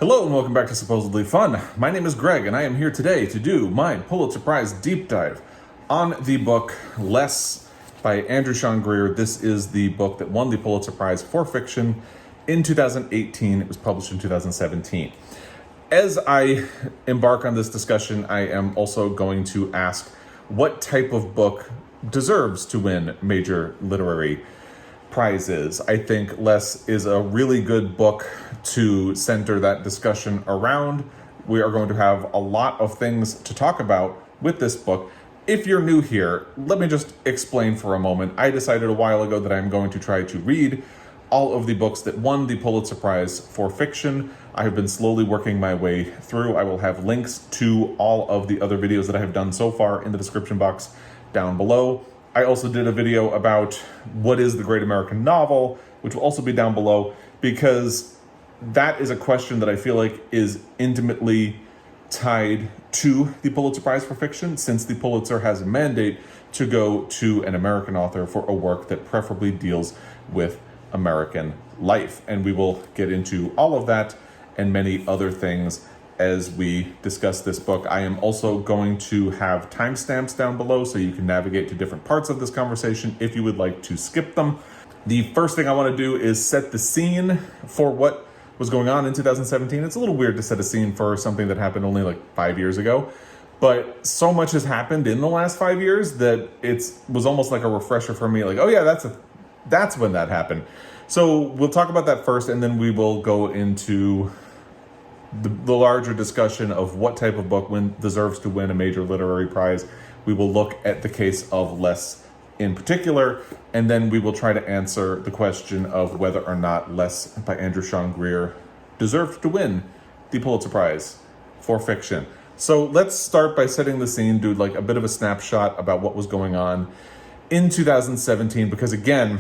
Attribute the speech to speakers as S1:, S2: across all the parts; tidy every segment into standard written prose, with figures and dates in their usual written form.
S1: Hello and welcome back to Supposedly Fun. My name is Greg and I am here today to do my Pulitzer Prize deep dive on the book Less by Andrew Sean Greer. This is the book that won the Pulitzer Prize for fiction in 2018. It was published in 2017. As I embark on this discussion, I am also going to ask what type of book deserves to win major literary prizes. I think Less is a really good book to center that discussion around. We are going to have a lot of things to talk about with this book. If you're new here, let me just explain for a moment. I decided a while ago that I'm going to try to read all of the books that won the Pulitzer Prize for fiction. I have been slowly working my way through. I will have links to all of the other videos that I have done so far in the description box down below. I also did a video about what is the great American novel, which will also be down below, because that is a question that I feel like is intimately tied to the Pulitzer Prize for fiction, since the Pulitzer has a mandate to go to an American author for a work that preferably deals with American life. And we will get into all of that and many other things as we discuss this book. I am also going to have timestamps down below so you can navigate to different parts of this conversation if you would like to skip them. The first thing I want to do is set the scene for what was going on in 2017. It's a little weird to set a scene for something that happened only like 5 years ago, but so much has happened in the last 5 years that it was almost like a refresher for me, like, oh yeah, that's when that happened. So we'll talk about that first, and then we will go into the larger discussion of what type of book deserves to win a major literary prize. We will look at the case of Less in particular, and then we will try to answer the question of whether or not Less by Andrew Sean Greer deserved to win the Pulitzer Prize for fiction. So let's start by setting the scene, do like a bit of a snapshot about what was going on in 2017, because again,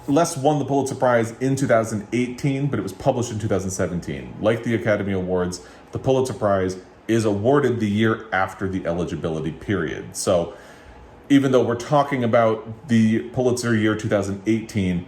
S1: Less won the Pulitzer Prize in 2018, but it was published in 2017. Like the Academy Awards, the Pulitzer Prize is awarded the year after the eligibility period. So even though we're talking about the Pulitzer year 2018,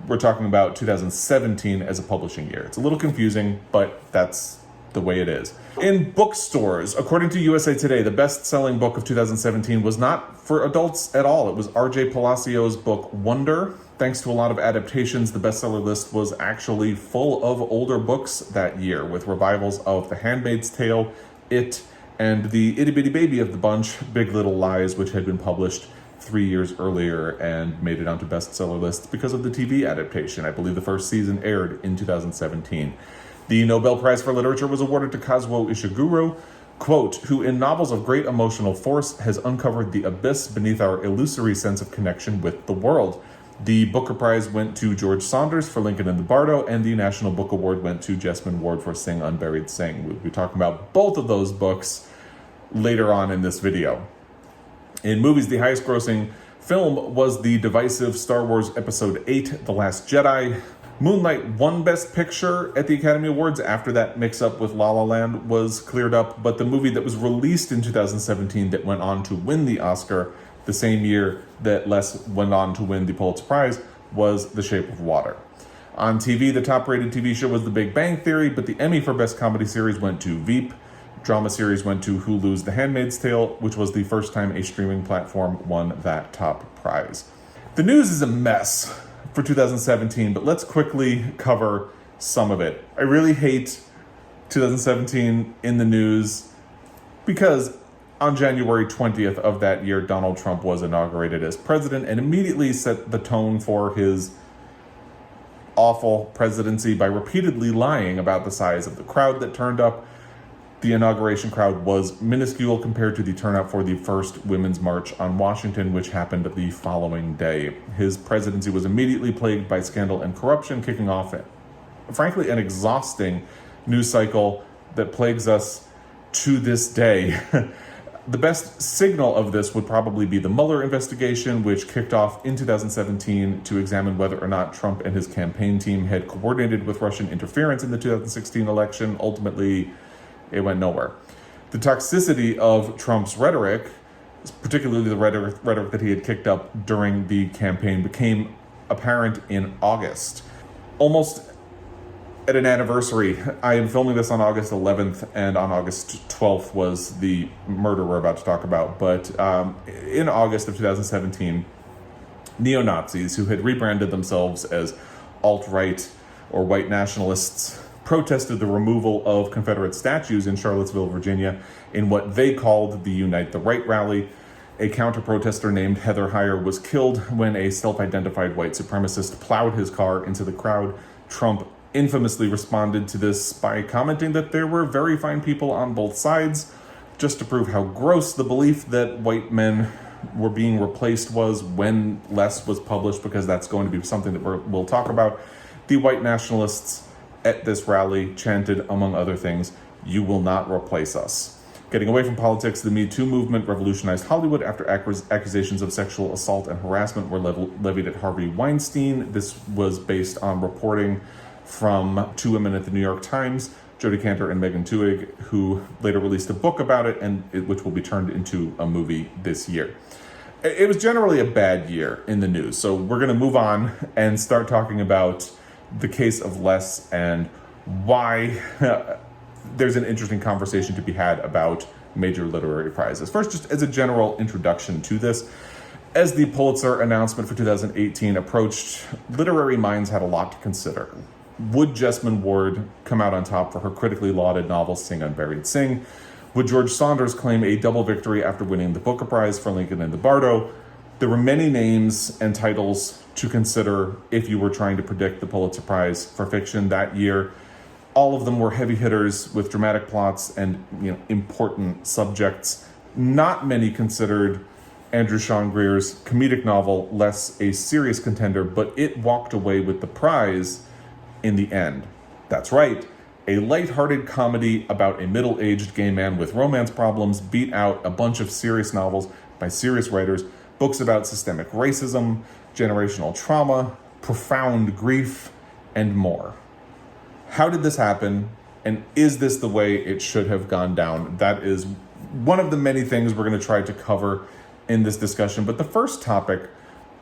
S1: we're talking about 2017 as a publishing year. It's a little confusing, but that's the way it is. In bookstores, according to USA Today, the best-selling book of 2017 was not for adults at all. It was R.J. Palacios' book Wonder. Thanks to a lot of adaptations, the bestseller list was actually full of older books that year, with revivals of The Handmaid's Tale, It, and the itty-bitty baby of the bunch, Big Little Lies, which had been published 3 years earlier and made it onto bestseller lists because of the TV adaptation. I believe the first season aired in 2017. The Nobel Prize for Literature was awarded to Kazuo Ishiguro, quote, who in novels of great emotional force has uncovered the abyss beneath our illusory sense of connection with the world. The Booker Prize went to George Saunders for Lincoln and the Bardo, and the National Book Award went to Jesmyn Ward for Sing Unburied Sing. We'll be talking about both of those books later on in this video. In movies, the highest grossing film was the divisive Star Wars Episode 8, The Last Jedi. Moonlight won Best Picture at the Academy Awards after that mix-up with La La Land was cleared up, but the movie that was released in 2017 that went on to win the Oscar the same year that Less went on to win the Pulitzer Prize was The Shape of Water. On TV, the top-rated TV show was The Big Bang Theory, but the Emmy for Best Comedy Series went to Veep. Drama series went to Hulu's The Handmaid's Tale, which was the first time a streaming platform won that top prize. The news is a mess for 2017, but let's quickly cover some of it. I really hate 2017 in the news because on January 20th of that year, Donald Trump was inaugurated as president and immediately set the tone for his awful presidency by repeatedly lying about the size of the crowd that turned up. The inauguration crowd was minuscule compared to the turnout for the first Women's March on Washington, which happened the following day. His presidency was immediately plagued by scandal and corruption, kicking off, frankly, an exhausting news cycle that plagues us to this day. The best signal of this would probably be the Mueller investigation, which kicked off in 2017 to examine whether or not Trump and his campaign team had coordinated with Russian interference in the 2016 election. Ultimately, it went nowhere. The toxicity of Trump's rhetoric, particularly the rhetoric that he had kicked up during the campaign, became apparent in August. Almost at an anniversary. I am filming this on August 11th, and on August 12th was the murder we're about to talk about. But in August of 2017, neo-Nazis who had rebranded themselves as alt-right or white nationalists protested the removal of Confederate statues in Charlottesville, Virginia, in what they called the Unite the Right rally. A counter-protester named Heather Heyer was killed when a self-identified white supremacist plowed his car into the crowd. Trump infamously responded to this by commenting that there were very fine people on both sides, just to prove how gross the belief that white men were being replaced was when Less was published, because that's going to be something that we'll talk about. The white nationalists at this rally chanted, among other things, "You will not replace us." Getting away from politics, the Me Too movement revolutionized Hollywood after accusations of sexual assault and harassment were levied at Harvey Weinstein. This was based on reporting from two women at the New York Times, Jodi Kantor and Megan Twohig, who later released a book about it, which will be turned into a movie this year. It was generally a bad year in the news, so we're going to move on and start talking about the case of Less and why there's an interesting conversation to be had about major literary prizes. First, just as a general introduction to this, as the Pulitzer announcement for 2018 approached, literary minds had a lot to consider. Would Jesmyn Ward come out on top for her critically lauded novel Sing Unburied Sing? Would George Saunders claim a double victory after winning the Booker Prize for Lincoln in the Bardo? There were many names and titles to consider if you were trying to predict the Pulitzer Prize for fiction that year. All of them were heavy hitters with dramatic plots and important subjects. Not many considered Andrew Sean Greer's comedic novel Less a serious contender, but it walked away with the prize in the end. That's right. A lighthearted comedy about a middle-aged gay man with romance problems beat out a bunch of serious novels by serious writers, books about systemic racism, generational trauma, profound grief, and more. How did this happen, and is this the way it should have gone down? That is one of the many things we're going to try to cover in this discussion. But the first topic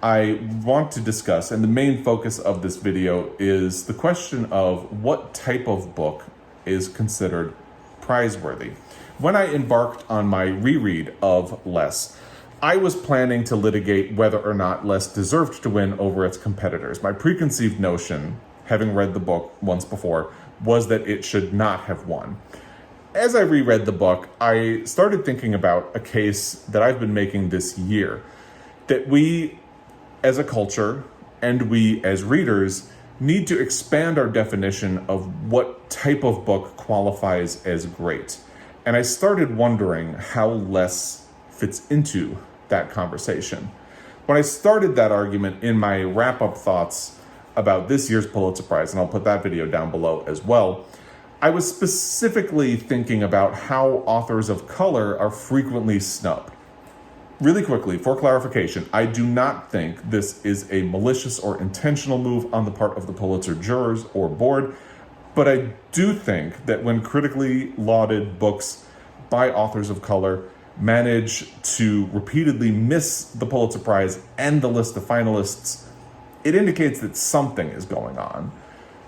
S1: I want to discuss, and the main focus of this video, is the question of what type of book is considered prize-worthy. When I embarked on my reread of Less, I was planning to litigate whether or not Less deserved to win over its competitors. My preconceived notion, having read the book once before, was that it should not have won. As I reread the book, I started thinking about a case that I've been making this year, that we as a culture and we as readers need to expand our definition of what type of book qualifies as great. And I started wondering how Less fits into that conversation. When I started that argument in my wrap-up thoughts about this year's Pulitzer Prize, and I'll put that video down below as well, I was specifically thinking about how authors of color are frequently snubbed. Really quickly, for clarification, I do not think this is a malicious or intentional move on the part of the Pulitzer jurors or board, but I do think that when critically lauded books by authors of color manage to repeatedly miss the Pulitzer Prize and the list of finalists, it indicates that something is going on.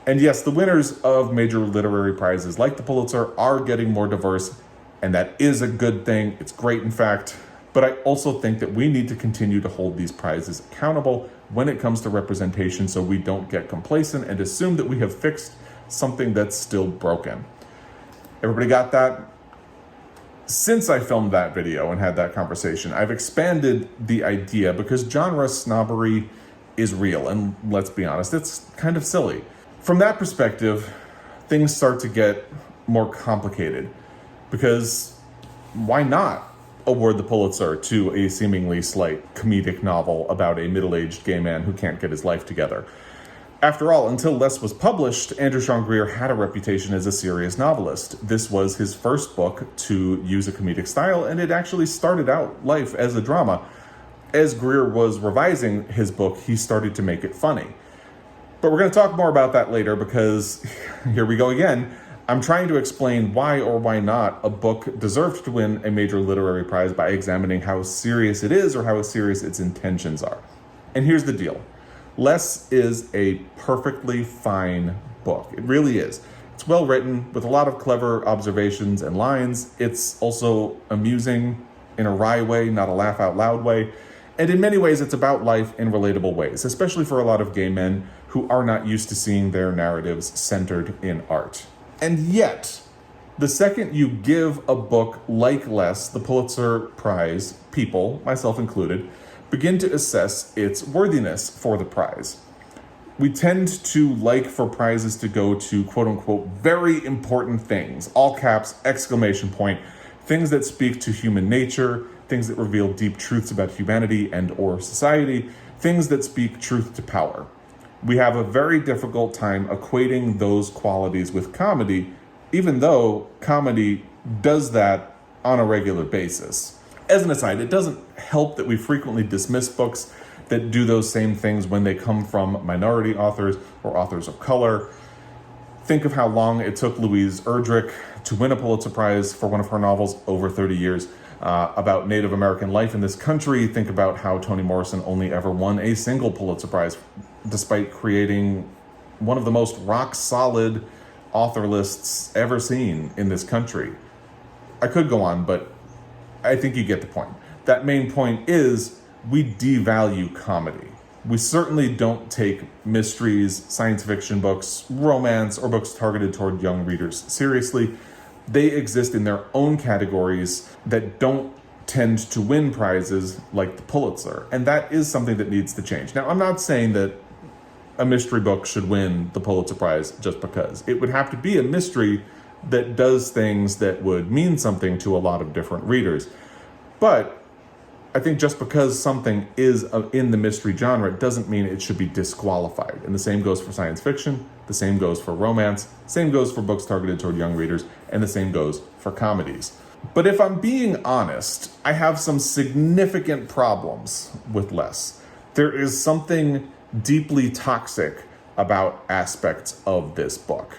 S1: And yes, the winners of major literary prizes like the Pulitzer are getting more diverse, and that is a good thing. It's great, in fact. But I also think that we need to continue to hold these prizes accountable when it comes to representation, so we don't get complacent and assume that we have fixed something that's still broken. Everybody got that? Since I filmed that video and had that conversation, I've expanded the idea because genre snobbery is real, and let's be honest, it's kind of silly. From that perspective, things start to get more complicated, because why not award the Pulitzer to a seemingly slight comedic novel about a middle-aged gay man who can't get his life together? After all, until Less was published, Andrew Sean Greer had a reputation as a serious novelist. This was his first book to use a comedic style, and it actually started out life as a drama. As Greer was revising his book, he started to make it funny. But we're going to talk more about that later, because here we go again. I'm trying to explain why or why not a book deserved to win a major literary prize by examining how serious it is or how serious its intentions are. And here's the deal. Less is a perfectly fine book. It really is. It's well written with a lot of clever observations and lines. It's also amusing in a wry way, not a laugh out loud way. And in many ways, it's about life in relatable ways, especially for a lot of gay men who are not used to seeing their narratives centered in art. And yet, the second you give a book like Less the Pulitzer Prize, people, myself included, begin to assess its worthiness for the prize. We tend to like for prizes to go to quote unquote very important things, all caps, exclamation point, things that speak to human nature, things that reveal deep truths about humanity and or society, things that speak truth to power. We have a very difficult time equating those qualities with comedy, even though comedy does that on a regular basis. As an aside, it doesn't help that we frequently dismiss books that do those same things when they come from minority authors or authors of color. Think of how long it took Louise Erdrich to win a Pulitzer Prize for one of her novels, over 30 years, about Native American life in this country. Think about how Toni Morrison only ever won a single Pulitzer Prize, despite creating one of the most rock-solid author lists ever seen in this country. I could go on, but I think you get the point. That main point is we devalue comedy. We certainly don't take mysteries, science fiction books, romance, or books targeted toward young readers seriously. They exist in their own categories that don't tend to win prizes like the Pulitzer. And that is something that needs to change. Now, I'm not saying that a mystery book should win the Pulitzer Prize just because. It would have to be a mystery that does things that would mean something to a lot of different readers. But I think just because something is in the mystery genre doesn't mean it should be disqualified. And the same goes for science fiction, the same goes for romance, same goes for books targeted toward young readers, and the same goes for comedies. But if I'm being honest, I have some significant problems with Less. There is something deeply toxic about aspects of this book.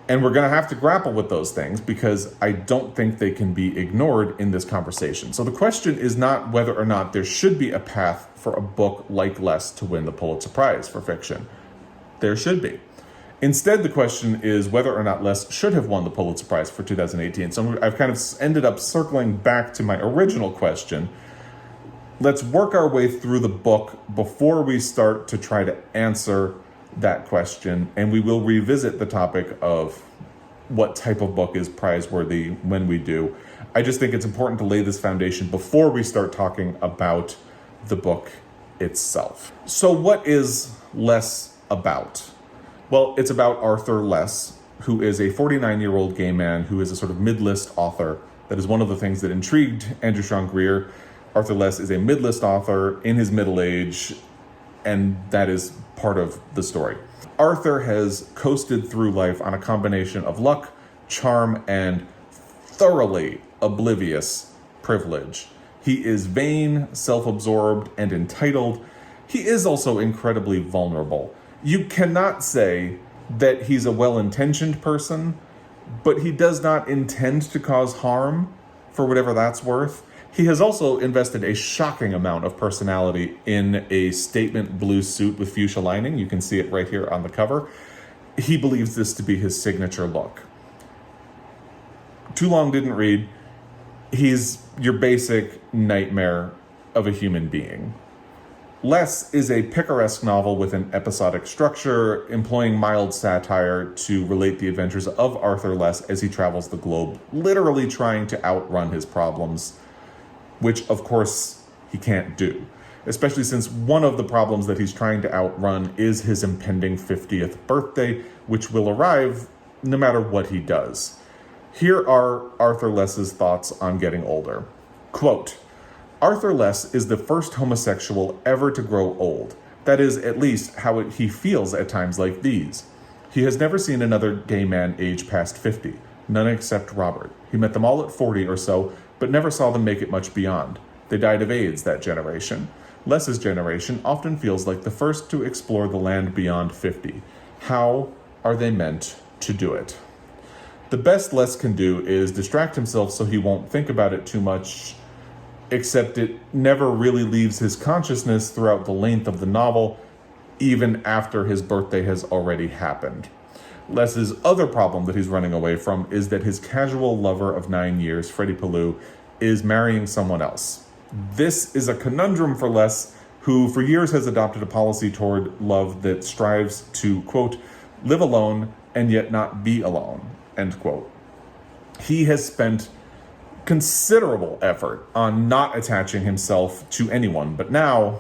S1: And we're going to have to grapple with those things because I don't think they can be ignored in this conversation. So the question is not whether or not there should be a path for a book like Less to win the Pulitzer Prize for fiction. There should be. Instead, the question is whether or not Less should have won the Pulitzer Prize for 2018. So I've kind of ended up circling back to my original question. Let's work our way through the book before we start to try to answer that question, and we will revisit the topic of what type of book is prize-worthy when we do. I just think it's important to lay this foundation before we start talking about the book itself. So what is Less about? Well, it's about Arthur Less, who is a 49-year-old gay man who is a sort of mid-list author. That is one of the things that intrigued Andrew Sean Greer. Arthur Less is a mid-list author in his middle age, and that is part of the story. Arthur has coasted through life on a combination of luck, charm, and thoroughly oblivious privilege. He is vain, self-absorbed, and entitled. He is also incredibly vulnerable. You cannot say that he's a well-intentioned person, but he does not intend to cause harm, for whatever that's worth. He has also invested a shocking amount of personality in a statement blue suit with fuchsia lining. You can see it right here on the cover. He believes this to be his signature look. Too long didn't read. He's your basic nightmare of a human being. Less is a picaresque novel with an episodic structure, employing mild satire to relate the adventures of Arthur Less as he travels the globe, literally trying to outrun his problems, which, of course, he can't do, especially since one of the problems that he's trying to outrun is his impending 50th birthday, which will arrive no matter what he does. Here are Arthur Less's thoughts on getting older. Quote, Arthur Less is the first homosexual ever to grow old. That is, at least, how he feels at times like these. He has never seen another gay man age past 50, none except Robert. He met them all at 40 or so, but never saw them make it much beyond. They died of AIDS, that generation. Less's generation often feels like the first to explore the land beyond 50. How are they meant to do it? The best Less can do is distract himself so he won't think about it too much, except it never really leaves his consciousness throughout the length of the novel. even after his birthday has already happened. Les's other problem that he's running away from is that his casual lover of 9 years, Freddie Palou, is marrying someone else. This is a conundrum for Les, who for years has adopted a policy toward love that strives to, quote, live alone and yet not be alone, end quote. He has spent considerable effort on not attaching himself to anyone, but now,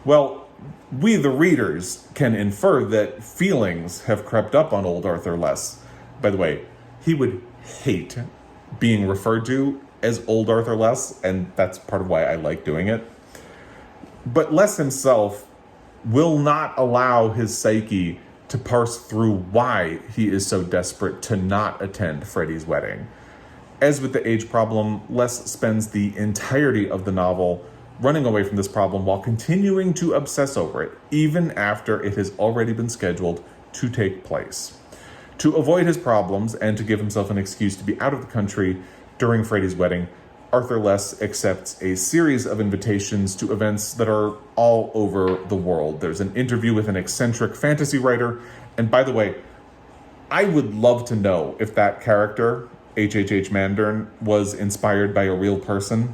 S1: well, we, the readers, can infer that feelings have crept up on old Arthur Les. By the way, he would hate being referred to as old Arthur Les, and that's part of why I like doing it. But Les himself will not allow his psyche to parse through why he is so desperate to not attend Freddie's wedding. As with the age problem, Les spends the entirety of the novel running away from this problem while continuing to obsess over it, even after it has already been scheduled to take place. To avoid his problems and to give himself an excuse to be out of the country during Freddie's wedding, Arthur Les accepts a series of invitations to events that are all over the world. There's an interview with an eccentric fantasy writer, and by the way, I would love to know if that character, H.H.H. Mandarn, was inspired by a real person.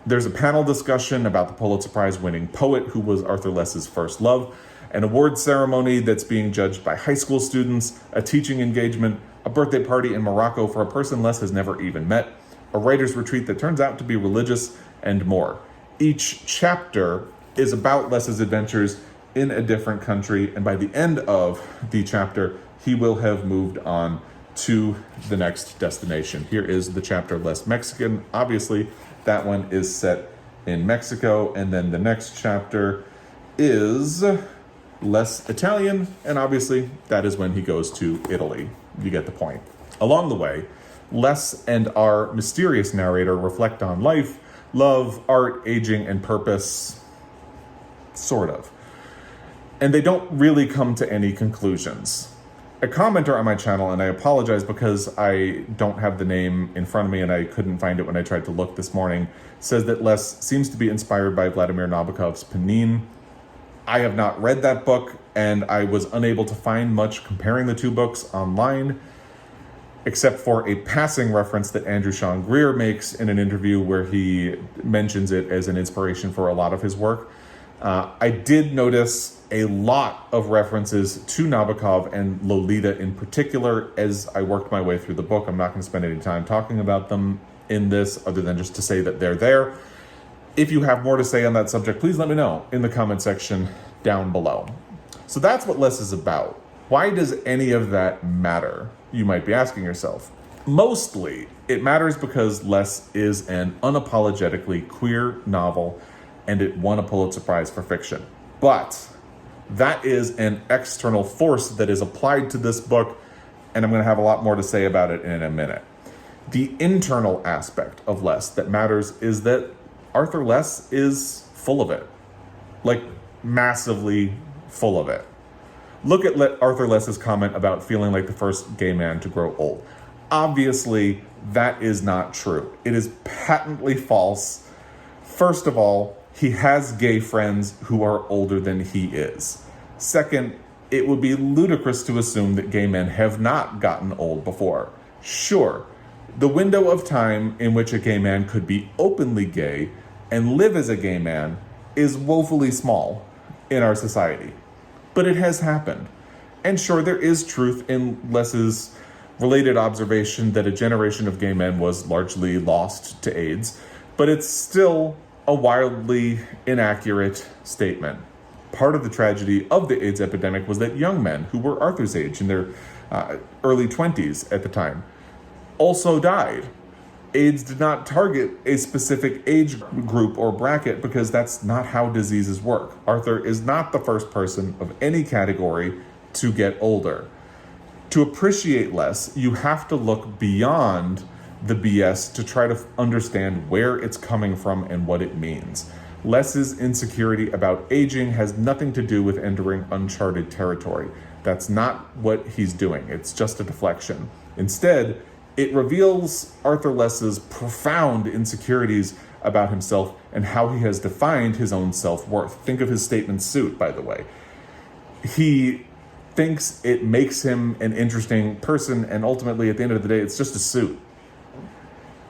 S1: There's a panel discussion about the Pulitzer Prize winning poet who was Arthur Les's first love, an award ceremony that's being judged by high school students, a teaching engagement, a birthday party in Morocco for a person Les has never even met, a writer's retreat that turns out to be religious, and more. Each chapter is about Les's adventures in a different country, and by the end of the chapter, he will have moved on to the next destination. Here is the chapter Les Mexican. Obviously, that one is set in Mexico, and then the next chapter is Les Italian, and obviously that is when he goes to Italy. You get the point. Along the way, Les and our mysterious narrator reflect on life, love, art, aging, and purpose, sort of. And they don't really come to any conclusions. A commenter on my channel, and I apologize because I don't have the name in front of me and I couldn't find it when I tried to look this morning, says that Les seems to be inspired by Vladimir Nabokov's Panin. I have not read that book, and I was unable to find much comparing the two books online, except for a passing reference that Andrew Sean Greer makes in an interview where he mentions it as an inspiration for a lot of his work. I did notice a lot of references to Nabokov and Lolita in particular as I worked my way through the book. I'm not going to spend any time talking about them in this other than just to say that they're there. If you have more to say on that subject, please let me know in the comment section down below. So that's what Les is about. Why does any of that matter? You might be asking yourself. Mostly, it matters because Les is an unapologetically queer novel, and it won a Pulitzer Prize for fiction. But that is an external force that is applied to this book, and I'm going to have a lot more to say about it in a minute. The internal aspect of Les that matters is that Arthur Les is full of it. Like, massively full of it. Look at Arthur Les's comment about feeling like the first gay man to grow old. Obviously, that is not true. It is patently false. First of all, he has gay friends who are older than he is. Second, it would be ludicrous to assume that gay men have not gotten old before. Sure, the window of time in which a gay man could be openly gay and live as a gay man is woefully small in our society. But it has happened. And sure, there is truth in Les's related observation that a generation of gay men was largely lost to AIDS, but it's still a wildly inaccurate statement. Part of the tragedy of the AIDS epidemic was that young men who were Arthur's age, in their early 20s at the time, also died. AIDS did not target a specific age group or bracket because that's not how diseases work. Arthur is not the first person of any category to get older. To appreciate Les, you have to look beyond the BS to try to understand where it's coming from and what it means. Les's insecurity about aging has nothing to do with entering uncharted territory. That's not what he's doing. It's just a deflection. Instead, it reveals Arthur Les's profound insecurities about himself and how he has defined his own self-worth. Think of his statement suit, by the way. He thinks it makes him an interesting person, and ultimately, at the end of the day, it's just a suit.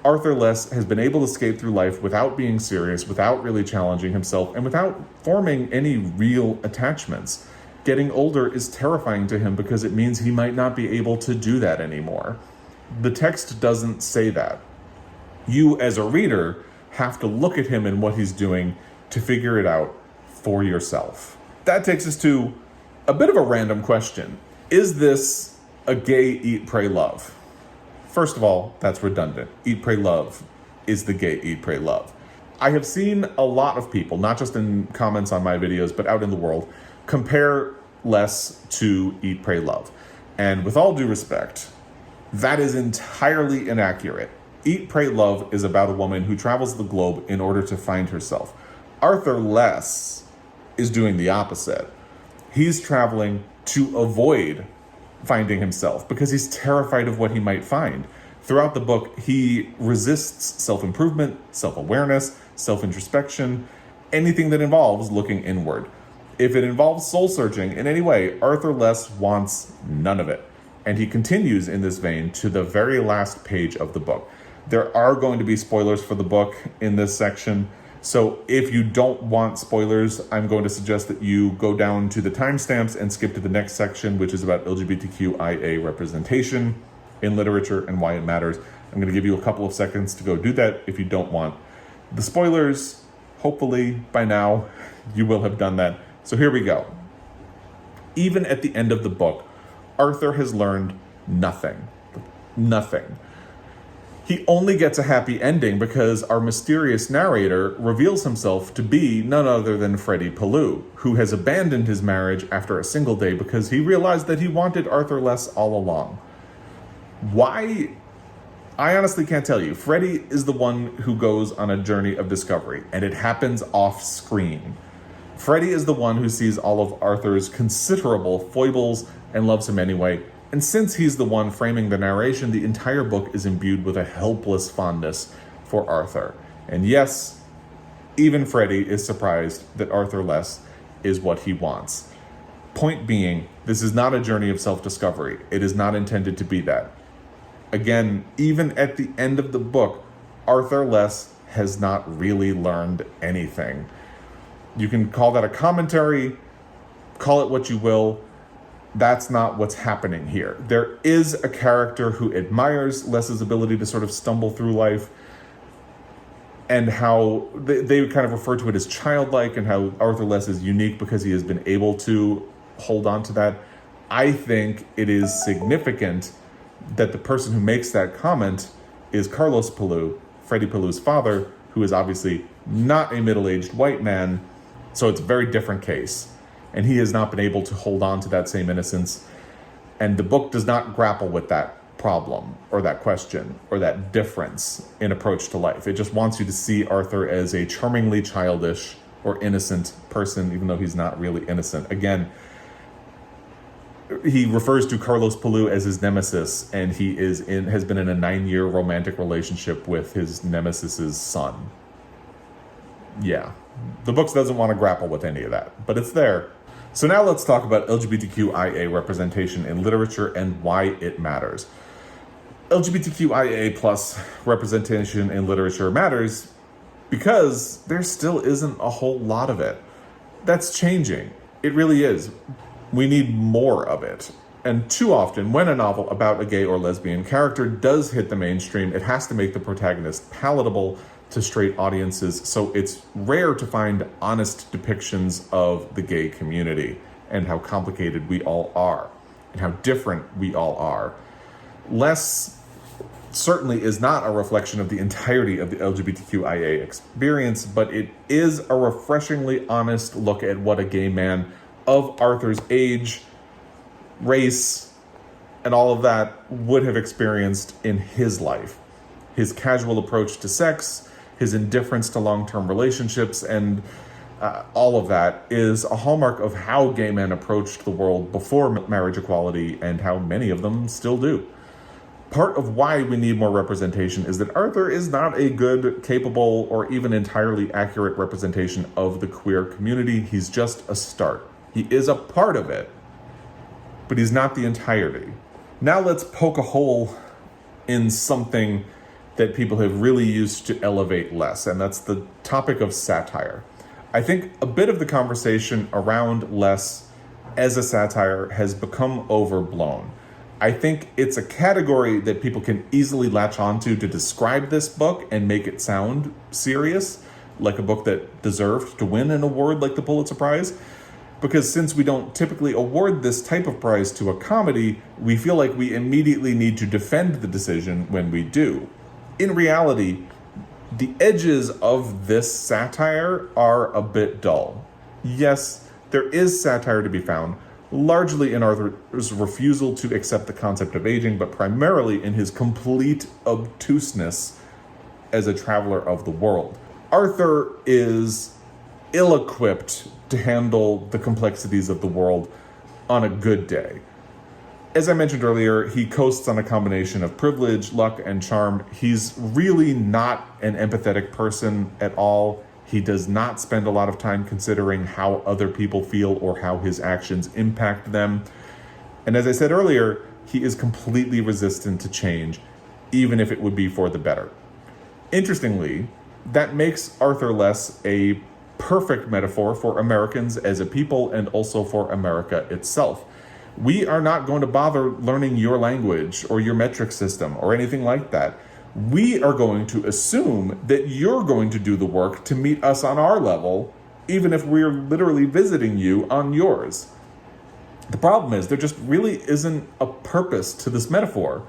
S1: Arthur Less has been able to skate through life without being serious, without really challenging himself, and without forming any real attachments. Getting older is terrifying to him because it means he might not be able to do that anymore. The text doesn't say that. You, as a reader, have to look at him and what he's doing to figure it out for yourself. That takes us to a bit of a random question. Is this a gay eat, pray, love? First of all, that's redundant. Eat, pray, love is the gay eat, pray, love. I have seen a lot of people, not just in comments on my videos, but out in the world, compare Less to Eat, Pray, Love. And with all due respect, that is entirely inaccurate. Eat, Pray, Love is about a woman who travels the globe in order to find herself. Arthur Less is doing the opposite. He's traveling to avoid finding himself because he's terrified of what he might find. Throughout the book, he resists self-improvement, self-awareness, self-introspection, anything that involves looking inward. If it involves soul-searching in any way, Arthur Less wants none of it. And he continues in this vein to the very last page of the book. There are going to be spoilers for the book in this section, so if you don't want spoilers, I'm going to suggest that you go down to the timestamps and skip to the next section, which is about LGBTQIA representation in literature and why it matters. I'm going to give you a couple of seconds to go do that if you don't want the spoilers. Hopefully, by now, you will have done that. So here we go. Even at the end of the book, Arthur has learned nothing. Nothing. He only gets a happy ending because our mysterious narrator reveals himself to be none other than Freddie Pellew, who has abandoned his marriage after a single day because he realized that he wanted Arthur Less all along. Why? I honestly can't tell you. Freddie is the one who goes on a journey of discovery, and it happens off screen. Freddie is the one who sees all of Arthur's considerable foibles and loves him anyway. And since he's the one framing the narration, the entire book is imbued with a helpless fondness for Arthur. And yes, even Freddie is surprised that Arthur Less is what he wants. Point being, this is not a journey of self-discovery. It is not intended to be that. Again, even at the end of the book, Arthur Less has not really learned anything. You can call that a commentary, call it what you will. That's not what's happening here. There is a character who admires Less's ability to sort of stumble through life, and how they kind of refer to it as childlike, and how Arthur Less is unique because he has been able to hold on to that. I think it is significant that the person who makes that comment is Carlos Pellew, Freddie Pellew's father, who is obviously not a middle-aged white man, so it's a very different case. And he has not been able to hold on to that same innocence. And the book does not grapple with that problem or that question or that difference in approach to life. It just wants you to see Arthur as a charmingly childish or innocent person, even though he's not really innocent. Again, he refers to Carlos Pellew as his nemesis, and he has been in a 9-year romantic relationship with his nemesis's son. Yeah, the book doesn't want to grapple with any of that, but it's there. So now let's talk about LGBTQIA representation in literature and why it matters. LGBTQIA plus representation in literature matters because there still isn't a whole lot of it. That's changing. It really is. We need more of it. And too often, when a novel about a gay or lesbian character does hit the mainstream, it has to make the protagonist palatable to straight audiences, so it's rare to find honest depictions of the gay community and how complicated we all are and how different we all are. Less certainly is not a reflection of the entirety of the LGBTQIA experience, but it is a refreshingly honest look at what a gay man of Arthur's age, race, and all of that would have experienced in his life. His casual approach to sex, his indifference to long-term relationships, and all of that is a hallmark of how gay men approached the world before marriage equality and how many of them still do. Part of why we need more representation is that Arthur is not a good, capable, or even entirely accurate representation of the queer community. He's just a start. He is a part of it, but he's not the entirety. Now let's poke a hole in something that people have really used to elevate less, and that's the topic of satire. I think a bit of the conversation around less as a satire has become overblown. I think it's a category that people can easily latch onto to describe this book and make it sound serious, like a book that deserved to win an award like the Pulitzer Prize. Because since we don't typically award this type of prize to a comedy, we feel like we immediately need to defend the decision when we do. In reality, the edges of this satire are a bit dull. Yes, there is satire to be found, largely in Arthur's refusal to accept the concept of aging, but primarily in his complete obtuseness as a traveler of the world. Arthur is ill-equipped to handle the complexities of the world on a good day. As I mentioned earlier, he coasts on a combination of privilege, luck, and charm. He's really not an empathetic person at all. He does not spend a lot of time considering how other people feel or how his actions impact them. And as I said earlier, he is completely resistant to change, even if it would be for the better. Interestingly, that makes Arthur Less a perfect metaphor for Americans as a people and also for America itself. We are not going to bother learning your language or your metric system or anything like that. We are going to assume that you're going to do the work to meet us on our level, even if we're literally visiting you on yours. The problem is there just really isn't a purpose to this metaphor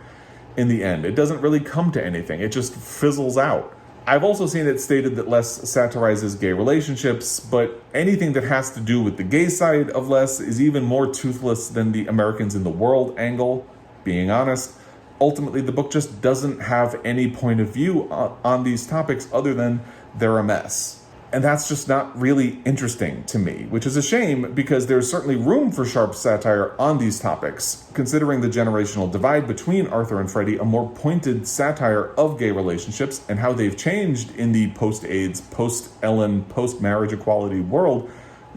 S1: in the end. It doesn't really come to anything. It just fizzles out. I've also seen it stated that Less satirizes gay relationships, but anything that has to do with the gay side of Less is even more toothless than the Americans in the world angle, being honest. Ultimately, the book just doesn't have any point of view on these topics other than they're a mess. And that's just not really interesting to me, which is a shame because there's certainly room for sharp satire on these topics. Considering the generational divide between Arthur and Freddie, a more pointed satire of gay relationships and how they've changed in the post-AIDS, post-Ellen, post-marriage equality world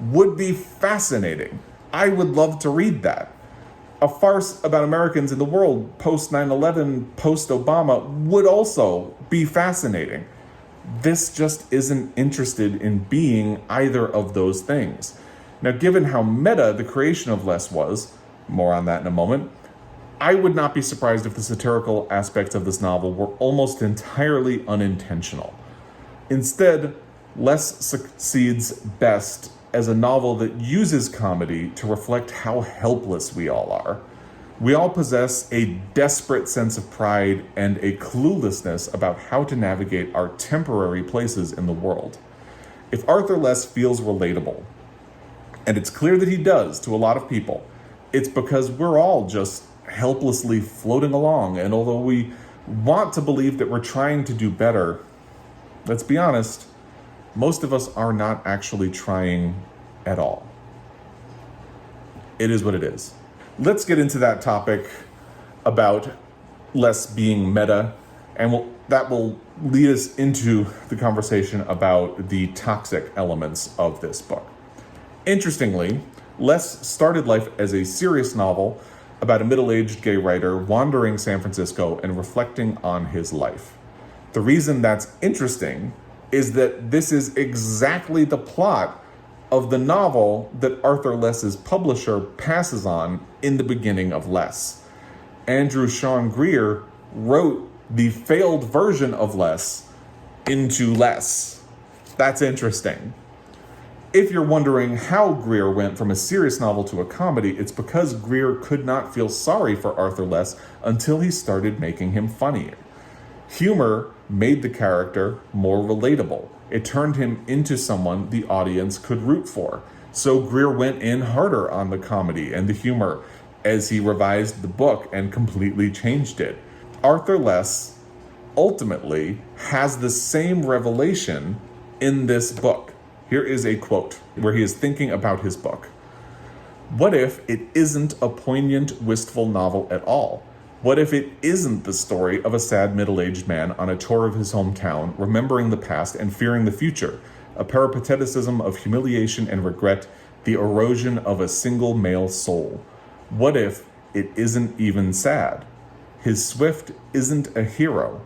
S1: would be fascinating. I would love to read that. A farce about Americans in the world post-9/11, post-Obama would also be fascinating. This just isn't interested in being either of those things. Now, given how meta the creation of Less was, more on that in a moment, I would not be surprised if the satirical aspects of this novel were almost entirely unintentional. Instead, Less succeeds best as a novel that uses comedy to reflect how helpless we all are. We all possess a desperate sense of pride and a cluelessness about how to navigate our temporary places in the world. If Arthur Less feels relatable, and it's clear that he does to a lot of people, it's because we're all just helplessly floating along, and although we want to believe that we're trying to do better, let's be honest, most of us are not actually trying at all. It is what it is. Let's get into that topic about Less being meta, and that will lead us into the conversation about the toxic elements of this book. Interestingly, Less started life as a serious novel about a middle-aged gay writer wandering San Francisco and reflecting on his life. The reason that's interesting is that this is exactly the plot of the novel that Arthur Less's publisher passes on in the beginning of Less. Sean Greer wrote the failed version of Less into Less. That's interesting. If you're wondering how Greer went from a serious novel to a comedy, it's because Greer could not feel sorry for Arthur Less until he started making him funnier. Humor made the character more relatable. It turned him into someone the audience could root for. So Greer went in harder on the comedy and the humor as he revised the book and completely changed it. Arthur Less ultimately has the same revelation in this book. Here is a quote where he is thinking about his book. What if it isn't a poignant, wistful novel at all? What if it isn't the story of a sad middle-aged man on a tour of his hometown, remembering the past and fearing the future, a peripateticism of humiliation and regret, the erosion of a single male soul? What if it isn't even sad? His Swift isn't a hero,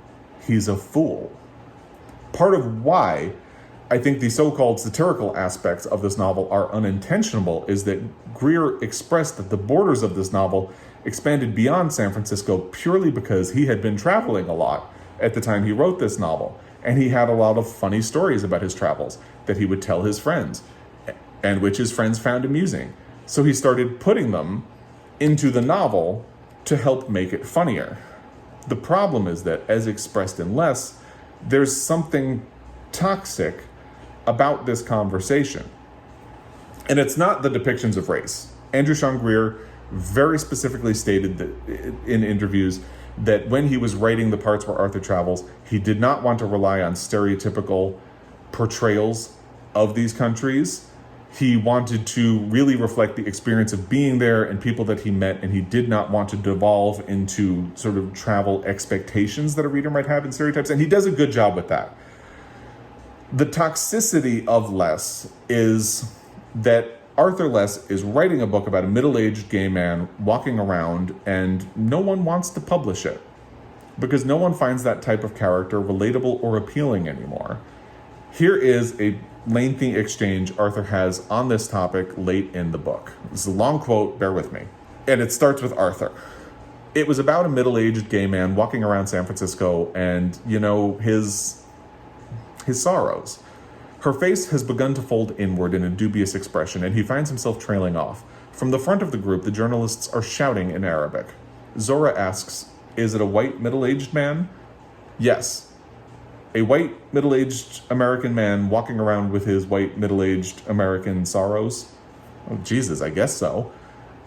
S1: he's a fool. Part of why I think the so-called satirical aspects of this novel are unintentional is that Greer expressed that the borders of this novel expanded beyond San Francisco purely because he had been traveling a lot at the time he wrote this novel, and he had a lot of funny stories about his travels that he would tell his friends, and which his friends found amusing. So he started putting them into the novel to help make it funnier. The problem is that, as expressed in Less, there's something toxic about this conversation. And it's not the depictions of race. Andrew Sean Greer very specifically stated that in interviews that when he was writing the parts where Arthur travels, he did not want to rely on stereotypical portrayals of these countries. He wanted to really reflect the experience of being there and people that he met, and he did not want to devolve into sort of travel expectations that a reader might have in stereotypes, and he does a good job with that. The toxicity of Less is that Arthur Less is writing a book about a middle-aged gay man walking around, and no one wants to publish it because no one finds that type of character relatable or appealing anymore. Here is a lengthy exchange Arthur has on this topic late in the book. This is a long quote, bear with me. And it starts with Arthur. It was about a middle-aged gay man walking around San Francisco and, his sorrows. Her face has begun to fold inward in a dubious expression, and he finds himself trailing off. From the front of the group, the journalists are shouting in Arabic. Zora asks, "Is it a white middle-aged man?" "Yes. A white middle-aged American man walking around with his white middle-aged American sorrows?" "Oh, Jesus, I guess so."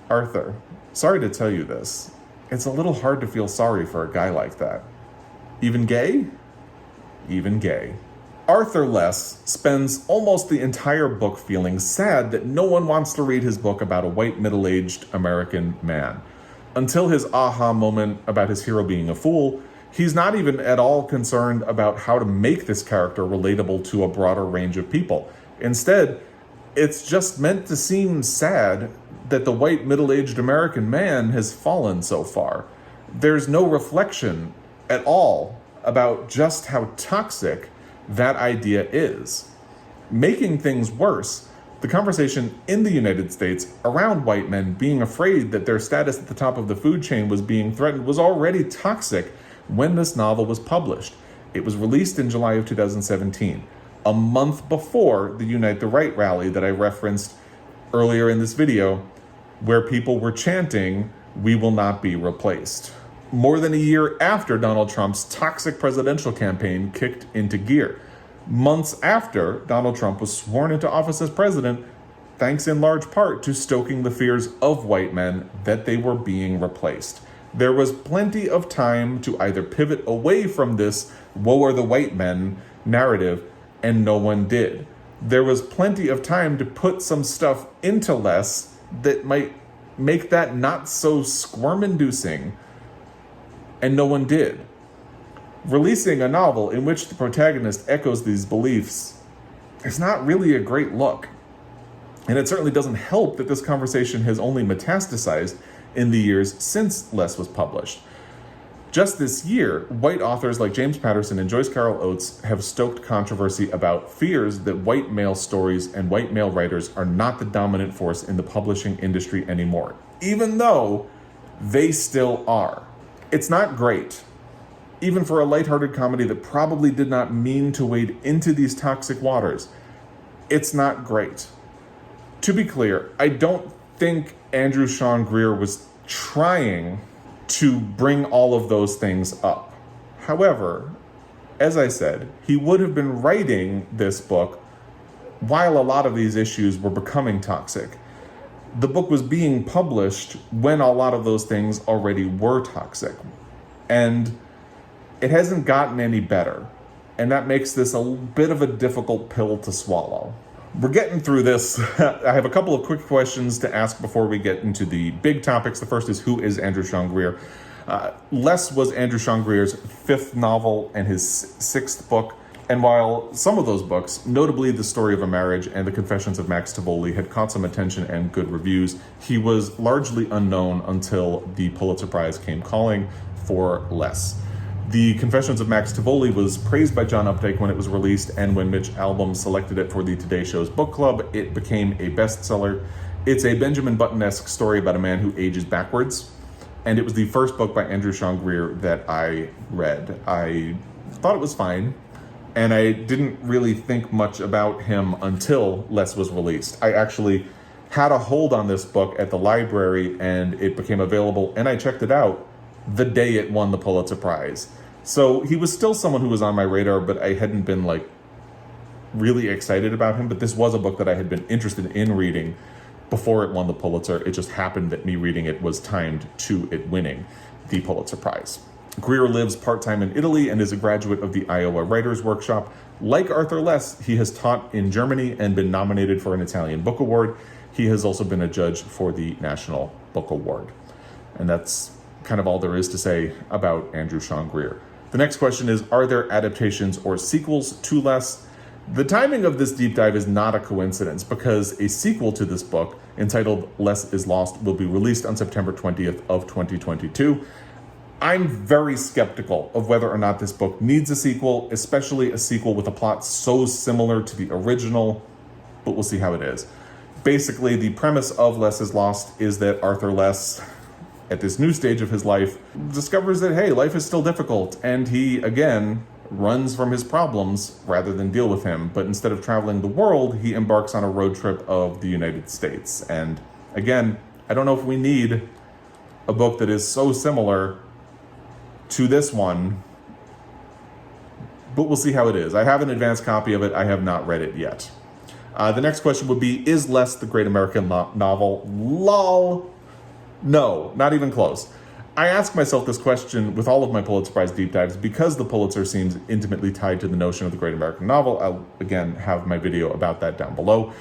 S1: "Arthur, sorry to tell you this. It's a little hard to feel sorry for a guy like that." "Even gay?" "Even gay." Arthur Less spends almost the entire book feeling sad that no one wants to read his book about a white middle-aged American man. Until his aha moment about his hero being a fool, he's not even at all concerned about how to make this character relatable to a broader range of people. Instead, it's just meant to seem sad that the white middle-aged American man has fallen so far. There's no reflection at all about just how toxic that idea is. Making things worse, the conversation in the United States around white men being afraid that their status at the top of the food chain was being threatened was already toxic when this novel was published. It was released in July of 2017, a month before the Unite the Right rally that I referenced earlier in this video, where people were chanting, "We will not be replaced." More than a year after Donald Trump's toxic presidential campaign kicked into gear. Months after Donald Trump was sworn into office as president, thanks in large part to stoking the fears of white men that they were being replaced. There was plenty of time to either pivot away from this "woe are the white men" narrative, and no one did. There was plenty of time to put some stuff into Less that might make that not so squirm-inducing, and no one did. Releasing a novel in which the protagonist echoes these beliefs is not really a great look. And it certainly doesn't help that this conversation has only metastasized in the years since Less was published. Just this year, white authors like James Patterson and Joyce Carol Oates have stoked controversy about fears that white male stories and white male writers are not the dominant force in the publishing industry anymore, even though they still are. It's not great, even for a lighthearted comedy that probably did not mean to wade into these toxic waters. It's not great. To be clear, I don't think Andrew Sean Greer was trying to bring all of those things up. However, as I said, he would have been writing this book while a lot of these issues were becoming toxic. The book was being published when a lot of those things already were toxic. And it hasn't gotten any better. And that makes this a bit of a difficult pill to swallow. We're getting through this. I have a couple of quick questions to ask before we get into the big topics. The first is, who is Andrew Sean Greer? Less was Andrew Sean Greer's fifth novel and his sixth book. And while some of those books, notably The Story of a Marriage and The Confessions of Max Tivoli, had caught some attention and good reviews, he was largely unknown until the Pulitzer Prize came calling for Less. The Confessions of Max Tivoli was praised by John Updike when it was released, and when Mitch Albom selected it for the Today Show's book club, it became a bestseller. It's a Benjamin Button-esque story about a man who ages backwards, and it was the first book by Andrew Sean Greer that I read. I thought it was fine, and I didn't really think much about him until Less was released. I actually had a hold on this book at the library, and it became available, and I checked it out the day it won the Pulitzer Prize. So he was still someone who was on my radar, but I hadn't been really excited about him. But this was a book that I had been interested in reading before it won the Pulitzer. It just happened that me reading it was timed to it winning the Pulitzer Prize. Greer lives part-time in Italy and is a graduate of the Iowa Writers' Workshop. Like Arthur Less, he has taught in Germany and been nominated for an Italian Book Award. He has also been a judge for the National Book Award. And that's kind of all there is to say about Andrew Sean Greer. The next question is, are there adaptations or sequels to Less? The timing of this deep dive is not a coincidence, because a sequel to this book, entitled Less is Lost, will be released on September 20th of 2022. I'm very skeptical of whether or not this book needs a sequel, especially a sequel with a plot so similar to the original, but we'll see how it is. Basically, the premise of Less is Lost is that Arthur Less, at this new stage of his life, discovers that, hey, life is still difficult, and he, again, runs from his problems rather than deal with him. But instead of traveling the world, he embarks on a road trip of the United States. And again, I don't know if we need a book that is so similar to this one, but we'll see how it is. I have an advanced copy of it. I have not read it yet. The next question would be, is Less the great American novel? Lol. No, not even close. I ask myself this question with all of my Pulitzer Prize deep dives because the Pulitzer seems intimately tied to the notion of the great American novel. I'll, again, have my video about that down below.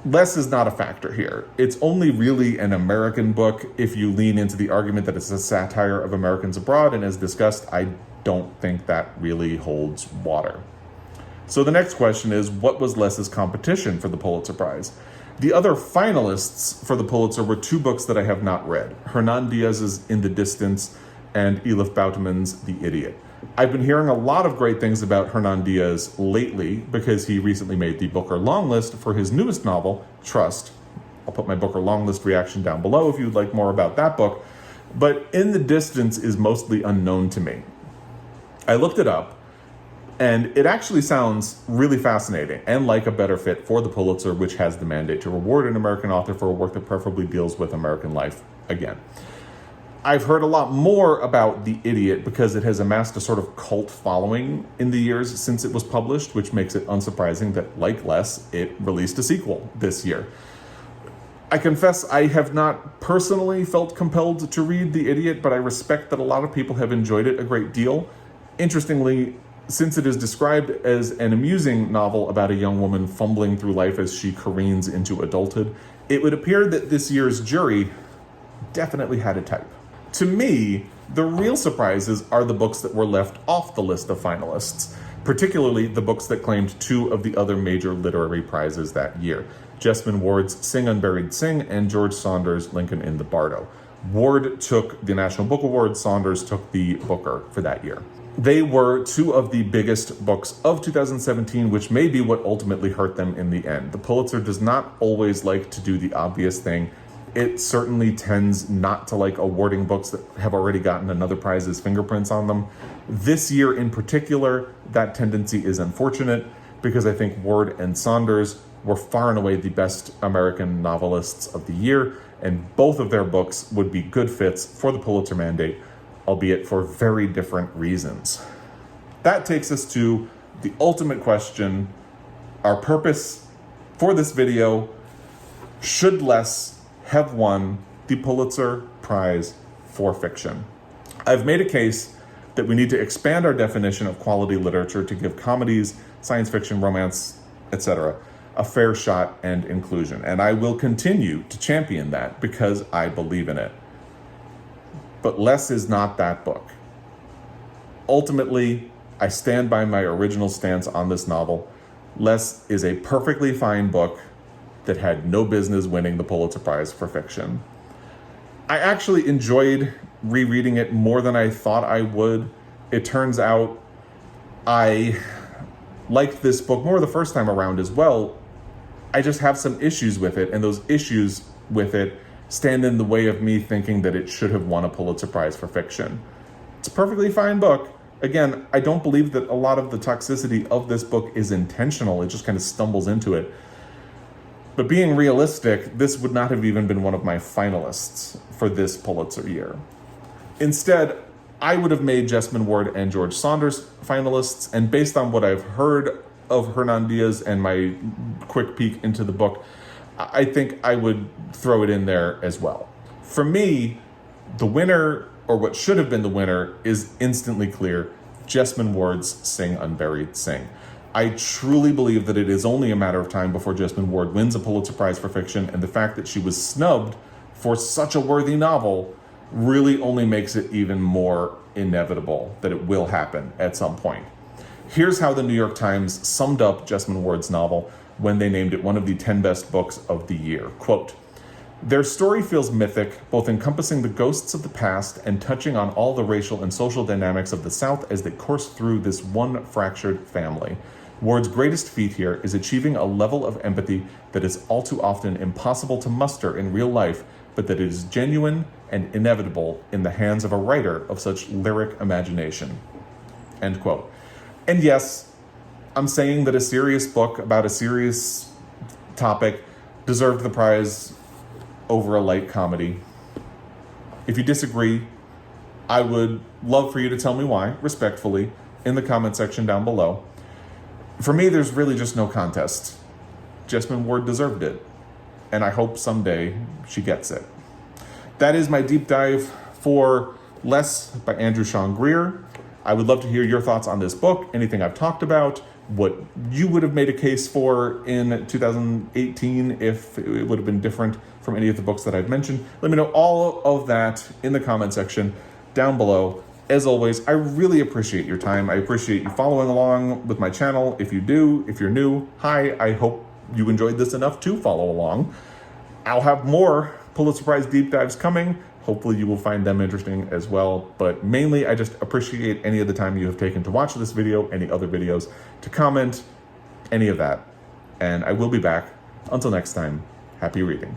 S1: Less is not a factor here. It's only really an American book if you lean into the argument that it's a satire of Americans abroad, and as discussed, I don't think that really holds water. So the next question is, what was Less's competition for the Pulitzer Prize? The other finalists for the Pulitzer were two books that I have not read, Hernan Diaz's In the Distance and Elif Bauman's The Idiot. I've been hearing a lot of great things about Hernan Diaz lately because he recently made the Booker longlist for his newest novel, Trust. I'll put my Booker longlist reaction down below if you'd like more about that book. But In the Distance is mostly unknown to me. I looked it up, and it actually sounds really fascinating and like a better fit for the Pulitzer, which has the mandate to reward an American author for a work that preferably deals with American life again. I've heard a lot more about The Idiot because it has amassed a sort of cult following in the years since it was published, which makes it unsurprising that, like Less, it released a sequel this year. I confess I have not personally felt compelled to read The Idiot, but I respect that a lot of people have enjoyed it a great deal. Interestingly, since it is described as an amusing novel about a young woman fumbling through life as she careens into adulthood, it would appear that this year's jury definitely had a type. To me, the real surprises are the books that were left off the list of finalists, particularly the books that claimed two of the other major literary prizes that year, Jesmyn Ward's Sing Unburied Sing and George Saunders' Lincoln in the Bardo. Ward took the National Book Award, Saunders took the Booker for that year. They were two of the biggest books of 2017, which may be what ultimately hurt them in the end. The Pulitzer does not always like to do the obvious thing. It certainly tends not to like awarding books that have already gotten another prize's fingerprints on them. This year in particular, that tendency is unfortunate because I think Ward and Saunders were far and away the best American novelists of the year, and both of their books would be good fits for the Pulitzer mandate, albeit for very different reasons. That takes us to the ultimate question, our purpose for this video: should Less have won the Pulitzer Prize for fiction? I've made a case that we need to expand our definition of quality literature to give comedies, science fiction, romance, etc., a fair shot and inclusion. And I will continue to champion that because I believe in it. but Less is not that book. Ultimately, I stand by my original stance on this novel. Less is a perfectly fine book that had no business winning the Pulitzer Prize for fiction. I actually enjoyed rereading it more than I thought I would. It turns out I liked this book more the first time around as well. I just have some issues with it, and those issues with it stand in the way of me thinking that it should have won a Pulitzer Prize for fiction. It's a perfectly fine book. Again, I don't believe that a lot of the toxicity of this book is intentional. It just kind of stumbles into it. But being realistic, this would not have even been one of my finalists for this Pulitzer year. Instead, I would have made Jesmyn Ward and George Saunders finalists, and based on what I've heard of Hernan Diaz and my quick peek into the book, I think I would throw it in there as well. For me, the winner, or what should have been the winner, is instantly clear: Jesmyn Ward's Sing Unburied Sing. I truly believe that it is only a matter of time before Jesmyn Ward wins a Pulitzer Prize for fiction, and the fact that she was snubbed for such a worthy novel really only makes it even more inevitable that it will happen at some point. Here's how the New York Times summed up Jesmyn Ward's novel when they named it one of the 10 best books of the year. Quote, "Their story feels mythic, both encompassing the ghosts of the past and touching on all the racial and social dynamics of the South as they course through this one fractured family. Ward's greatest feat here is achieving a level of empathy that is all too often impossible to muster in real life, but that is genuine and inevitable in the hands of a writer of such lyric imagination." End quote. And yes, I'm saying that a serious book about a serious topic deserved the prize over a light comedy. If you disagree, I would love for you to tell me why, respectfully, in the comment section down below. For me, there's really just no contest. Jesmyn Ward deserved it, and I hope someday she gets it. That is my deep dive for Less by Andrew Sean Greer. I would love to hear your thoughts on this book, anything I've talked about, what you would have made a case for in 2018 if it would have been different from any of the books that I've mentioned. Let me know all of that in the comment section down below. As always, I really appreciate your time. I appreciate you following along with my channel. If you do, if you're new, hi, I hope you enjoyed this enough to follow along. I'll have more Pulitzer Prize deep dives coming. Hopefully you will find them interesting as well. But mainly, I just appreciate any of the time you have taken to watch this video, any other videos, to comment, any of that. And I will be back. Until next time, happy reading.